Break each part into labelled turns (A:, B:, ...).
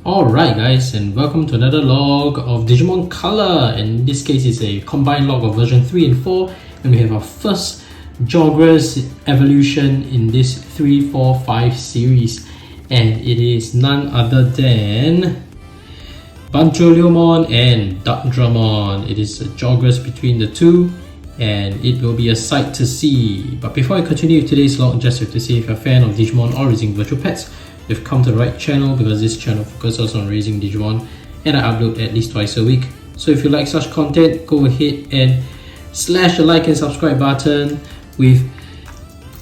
A: Alright guys, and welcome to another log of Digimon Color. In this case it's a combined log of version 3 and 4, and we have our first Jogress evolution in this 3, 4, 5 series, and it is none other than Bantuliomon and Darkdramon. It is a Jogress between the two, and it will be a sight to see. But before I continue today's log, just have to say if you're a fan of Digimon or raising virtual pets, you've come to the right channel, because this channel focuses on raising Digimon and I upload at least twice a week. So if you like such content, go ahead and slash the like and subscribe button with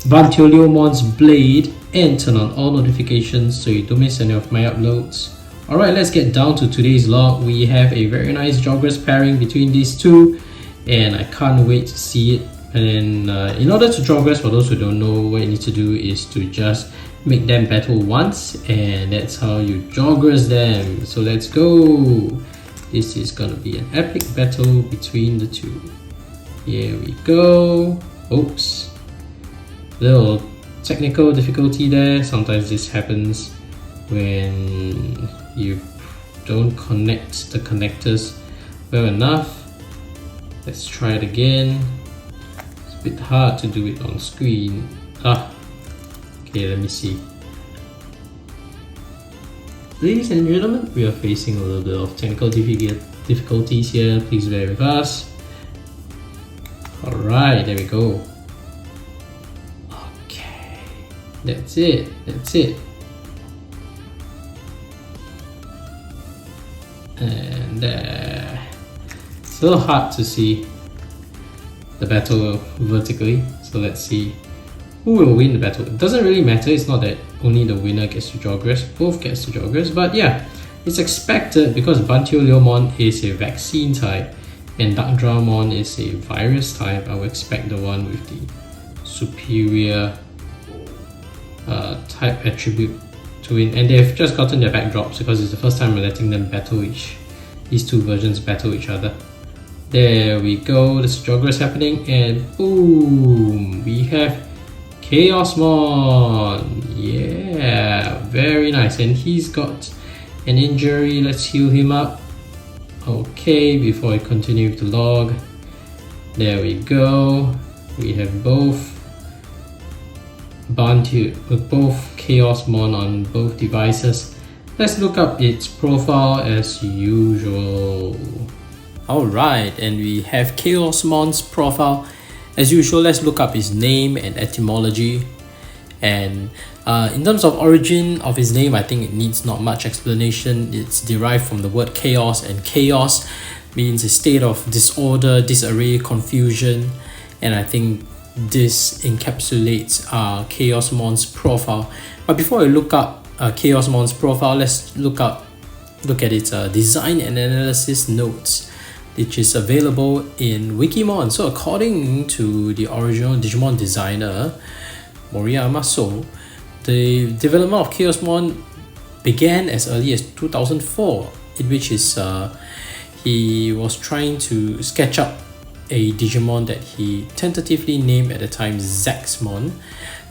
A: Bantuoliomon's blade and turn on all notifications so you don't miss any of my uploads. Alright, let's get down to today's log. We have a very nice Jogress pairing between these two, and I can't wait to see it. And then in order to Jogress, for those who don't know, what you need to do is to just make them battle once, and that's how you Jogress them. So let's go. This is gonna be an epic battle between the two. Here we go. Oops, little technical difficulty there. Sometimes this happens when you don't connect the connectors well enough. Let's try it again. It's a bit hard to do it on screen. Okay, let me see. Ladies and gentlemen, we are facing a little bit of technical difficulties here. Please bear with us. Alright, there we go. Okay, that's it. And it's a little hard to see the battle vertically, so let's see who will win the battle. It doesn't really matter. It's not that only the winner gets to Jogress, both gets to Jogress, but yeah, it's expected because Bantuoliomon is a vaccine type and Darkdramon is a virus type. I would expect the one with the superior type attribute to win, and they've just gotten their backdrops because it's the first time we're letting them battle these two versions battle each other. There we go, there's Jogress happening, and boom, we have Chaosmon. Yeah, very nice, and he's got an injury. Let's heal him up. Okay, before I continue with the log, there we go. We have both Chaosmon on both devices. Let's look up its profile as usual. Alright, and we have Chaosmon's profile. As usual, let's look up his name and etymology. And in terms of origin of his name, I think it needs not much explanation. It's derived from the word chaos, and chaos means a state of disorder, disarray, confusion. And I think this encapsulates Chaosmon's profile. But before I look up Chaosmon's profile, let's look at its design and analysis notes, which is available in Wikimon. So according to the original Digimon designer, Moriyama So, the development of Chaosmon began as early as 2004, in which he was trying to sketch up a Digimon that he tentatively named at the time Zaxmon,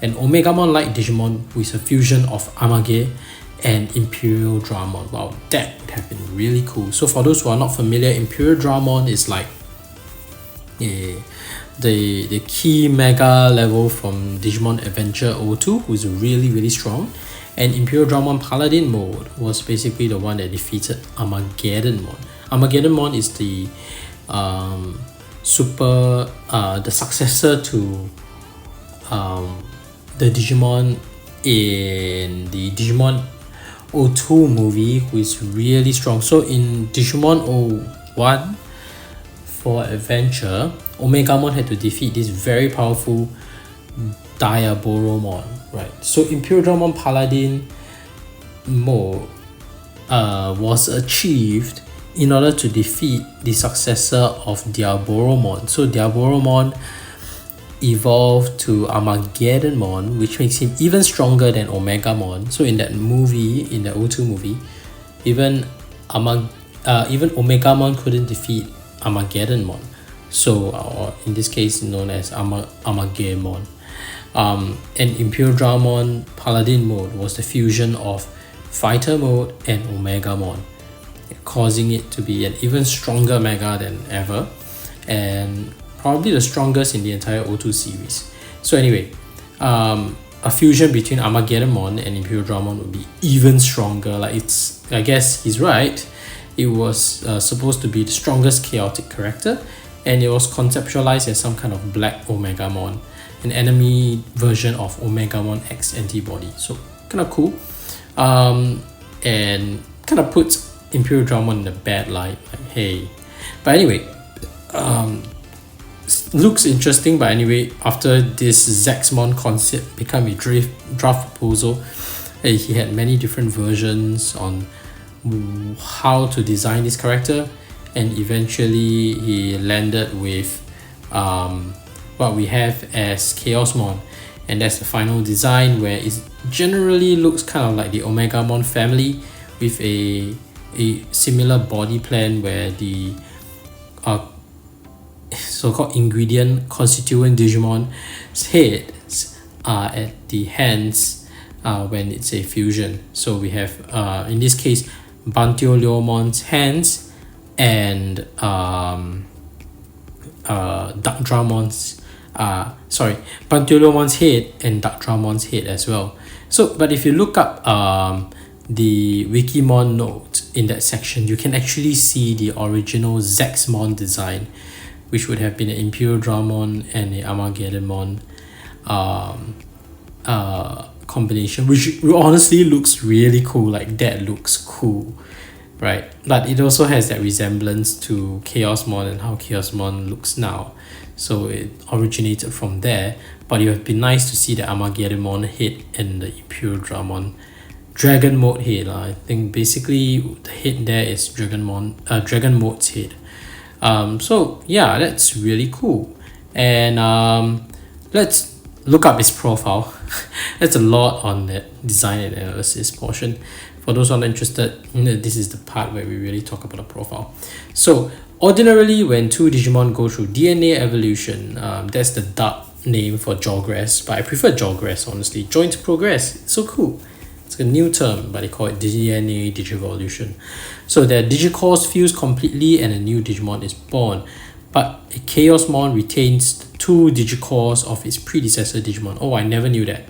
A: an Omegamon-like Digimon who is a fusion of Amage and Imperial Dramon. Wow, that would have been really cool. So for those who are not familiar, Imperial Dramon is like the key mega level from Digimon Adventure 02, who is really strong. And Imperial Dramon Paladin mode was basically the one that defeated Armageddonmon. Armageddonmon is the the successor to the Digimon in the Digimon 02 movie, who is really strong. So in Digimon 01 for Adventure, Omegamon had to defeat this very powerful Diaboromon, right? So Imperial Dramon Paladin mode was achieved in order to defeat the successor of Diaboromon. So Diaboromon evolved to Armageddonmon, which makes him even stronger than Omegamon. So in that movie, in the O2 movie, even Omegamon couldn't defeat Armageddonmon. So in this case known as Armageddon. And Imperial Dramon Paladin mode was the fusion of Fighter Mode, and Omegamon, causing it to be an even stronger mega than ever, and probably the strongest in the entire O2 series. So anyway, a fusion between Armageddonmon and Imperial Dramon would be even stronger. Like, it's, I guess he's right. It was supposed to be the strongest chaotic character, and it was conceptualized as some kind of black Omegamon, an enemy version of Omegamon X antibody. So kind of cool, and kind of puts Imperial Dramon in a bad light. Like, hey, but anyway, looks interesting. But anyway, after this Zaxmon concept became a draft proposal, he had many different versions on how to design this character, and eventually he landed with what we have as Chaosmon, and that's the final design, where it generally looks kind of like the Omegamon family with a similar body plan, where the so-called ingredient constituent Digimon's heads are at the hands when it's a fusion. So we have in this case Bantioliomon's hands and Darkdramon's Bantioliomon's head and Darkdramon's head as well. So but if you look up the Wikimon note in that section, you can actually see the original Zaxmon design, which would have been an Imperial Dramon and a Armageddonmon combination, which honestly looks really cool. Like, that looks cool, right? But it also has that resemblance to Chaosmon and how Chaosmon looks now, so it originated from there. But it would be nice to see the Armageddonmon head and the Imperial Dramon Dragon Mode head. I think basically the head there is Dragon Mode's head. So yeah, that's really cool. And let's look up his profile. That's a lot on that design and analysis portion. For those who are interested, this is the part where we really talk about the profile. So ordinarily, when two Digimon go through DNA evolution, that's the dark name for Jawgrass, but I prefer Jawgrass, honestly. Joint progress, it's so cool. It's a new term, but they call it DNA digivolution. So their digicores fuse completely and a new Digimon is born. But a Chaosmon retains the two digicores of its predecessor Digimon. Oh, I never knew that.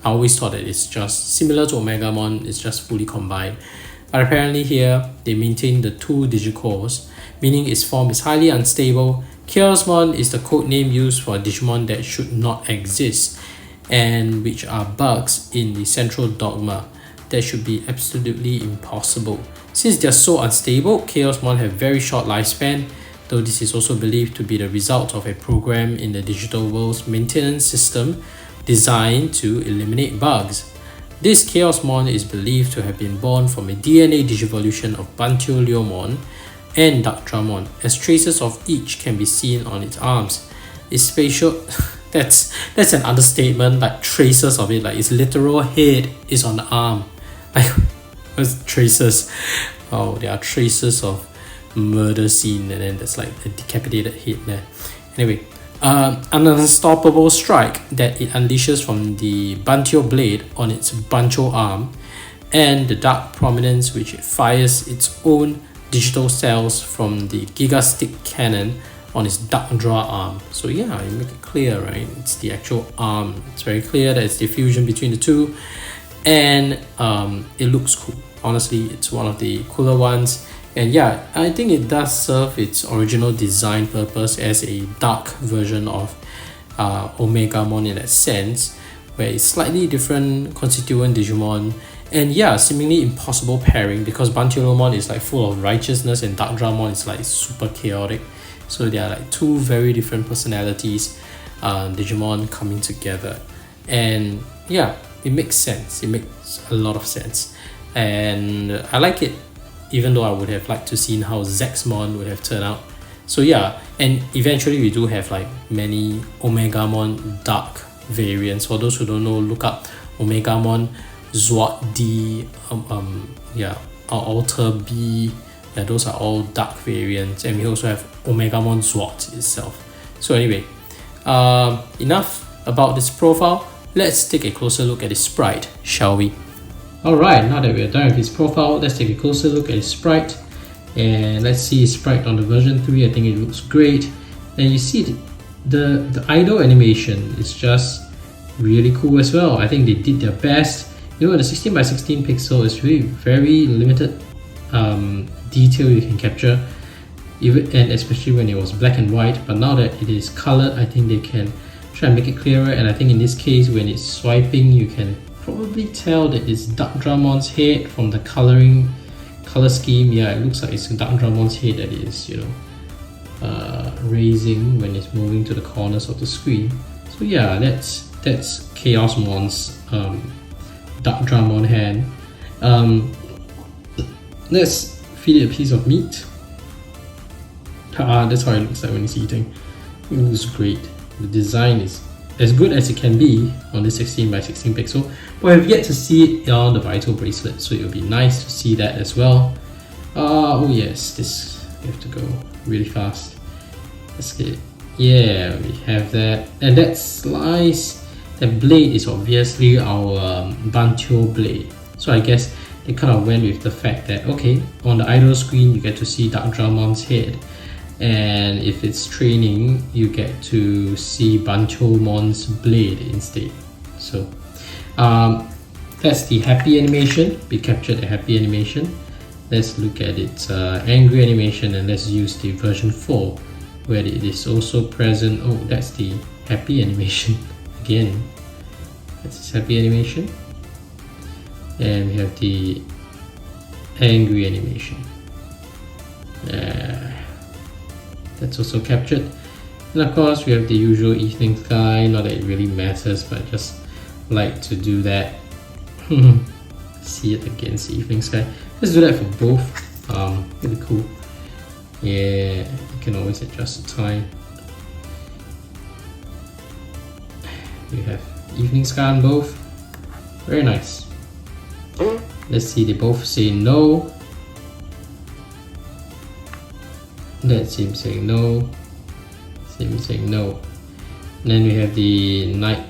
A: I always thought that it's just similar to Omegamon, it's just fully combined. But apparently here, they maintain the two digicores, meaning its form is highly unstable. Chaosmon is the code name used for a Digimon that should not exist, and which are bugs in the central dogma that should be absolutely impossible. Since they are so unstable, Chaosmon have very short lifespan, though this is also believed to be the result of a program in the digital world's maintenance system designed to eliminate bugs. This Chaosmon is believed to have been born from a DNA digivolution of Bantioliomon and Darkdramon, as traces of each can be seen on its arms. Its spatial that's an understatement. Like, traces of it, like its literal head is on the arm. Like, what's traces? Oh, there are traces of murder scene, and then there's like a decapitated head there. Anyway, an unstoppable strike that it unleashes from the Bantio blade on its Bancho arm, and the dark prominence which it fires its own digital cells from the Gigastick cannon on its Darkdra arm. So yeah, you make it clear, right? It's the actual arm. It's very clear that it's the fusion between the two, and it looks cool. Honestly, it's one of the cooler ones. And yeah, I think it does serve its original design purpose as a dark version of Omegamon in that sense, where it's slightly different constituent Digimon, and yeah, seemingly impossible pairing, because Bantiolomon is like full of righteousness and Darkdramon is like super chaotic. So they are like two very different personalities, Digimon coming together. And yeah, it makes sense. It makes a lot of sense, and I like it, even though I would have liked to see how Zaxmon would have turned out. So yeah, and eventually we do have like many Omegamon dark variants. For those who don't know, look up Omegamon Zwart D, Alter B. Yeah, those are all dark variants, and we also have Omegamon Zwart itself. So anyway, enough about this profile. Let's take a closer look at the sprite, shall we? Alright, now that we're done with his profile, let's take a closer look at his sprite. And let's see his sprite on the version 3. I think it looks great. And you see the idle animation is just really cool as well. I think they did their best. You know, the 16 by 16 pixel is really very limited detail you can capture, and especially when it was black and white. But now that it is colored, I think they can try and make it clearer. And I think in this case, when it's swiping, you can probably tell that it's Darkdramon's head from the color scheme. Yeah, it looks like it's Darkdramon's head that is, you know, raising when it's moving to the corners of the screen. So yeah, that's Chaosmon's Darkdramon hand. Let's feed it a piece of meat. That's how it looks like when it's eating. It looks great. The design is as good as it can be on this 16 by 16 pixel, but I've yet to see it on the Vital bracelet, so it would be nice to see that as well. Oh yes, this we have to go really fast. Let's get it. Yeah, we have that, and that slice, that blade is obviously our Bantio blade. So I guess they kind of went with the fact that, okay, on the idle screen you get to see Darkdramon's head, and if it's training you get to see Banchomon's blade instead. So that's the happy animation. We captured the happy animation. Let's look at its angry animation, and let's use the version 4 where it is also present. Oh, that's the happy animation again. That's its happy animation. And we have the angry animation. That's also captured. And of course we have the usual evening sky. Not that it really matters, but I just like to do that. See it against the evening sky. Let's do that for both. Really cool. Yeah, you can always adjust the time. You have evening sky on both. Very nice. Let's see, they both say no. That's him saying no. That's him saying no. And then we have the night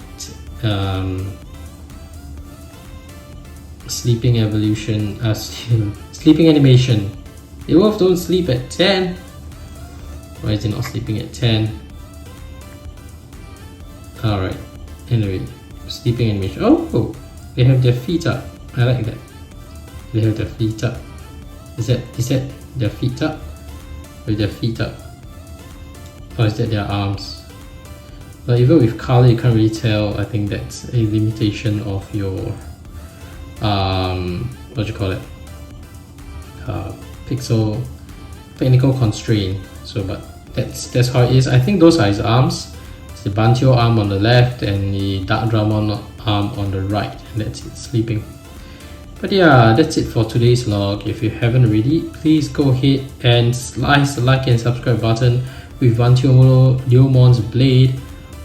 A: sleeping evolution, sleeping animation. They both don't sleep at 10. Why is he not sleeping at 10? Alright, anyway, sleeping animation. Oh, they have their feet up. I like that. They have their feet up. Is that their feet up? With their feet up? Or is that their arms? But even with color you can't really tell. I think that's a limitation of your what do you call it? Pixel technical constraint. So but that's how it is. I think those are his arms. It's the Bantio arm on the left and the Darkdramon arm on the right, and that's it, sleeping. But yeah, that's it for today's log. If you haven't already, please go ahead and slice the like and subscribe button with Bantiomon's blade,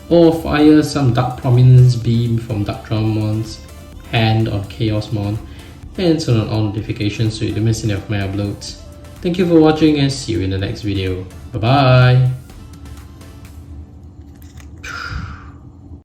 A: or fire some Dark Prominence beam from Darkdramon's hand on Chaosmon, and turn on all notifications so you don't miss any of my uploads. Thank you for watching and see you in the next video. Bye bye!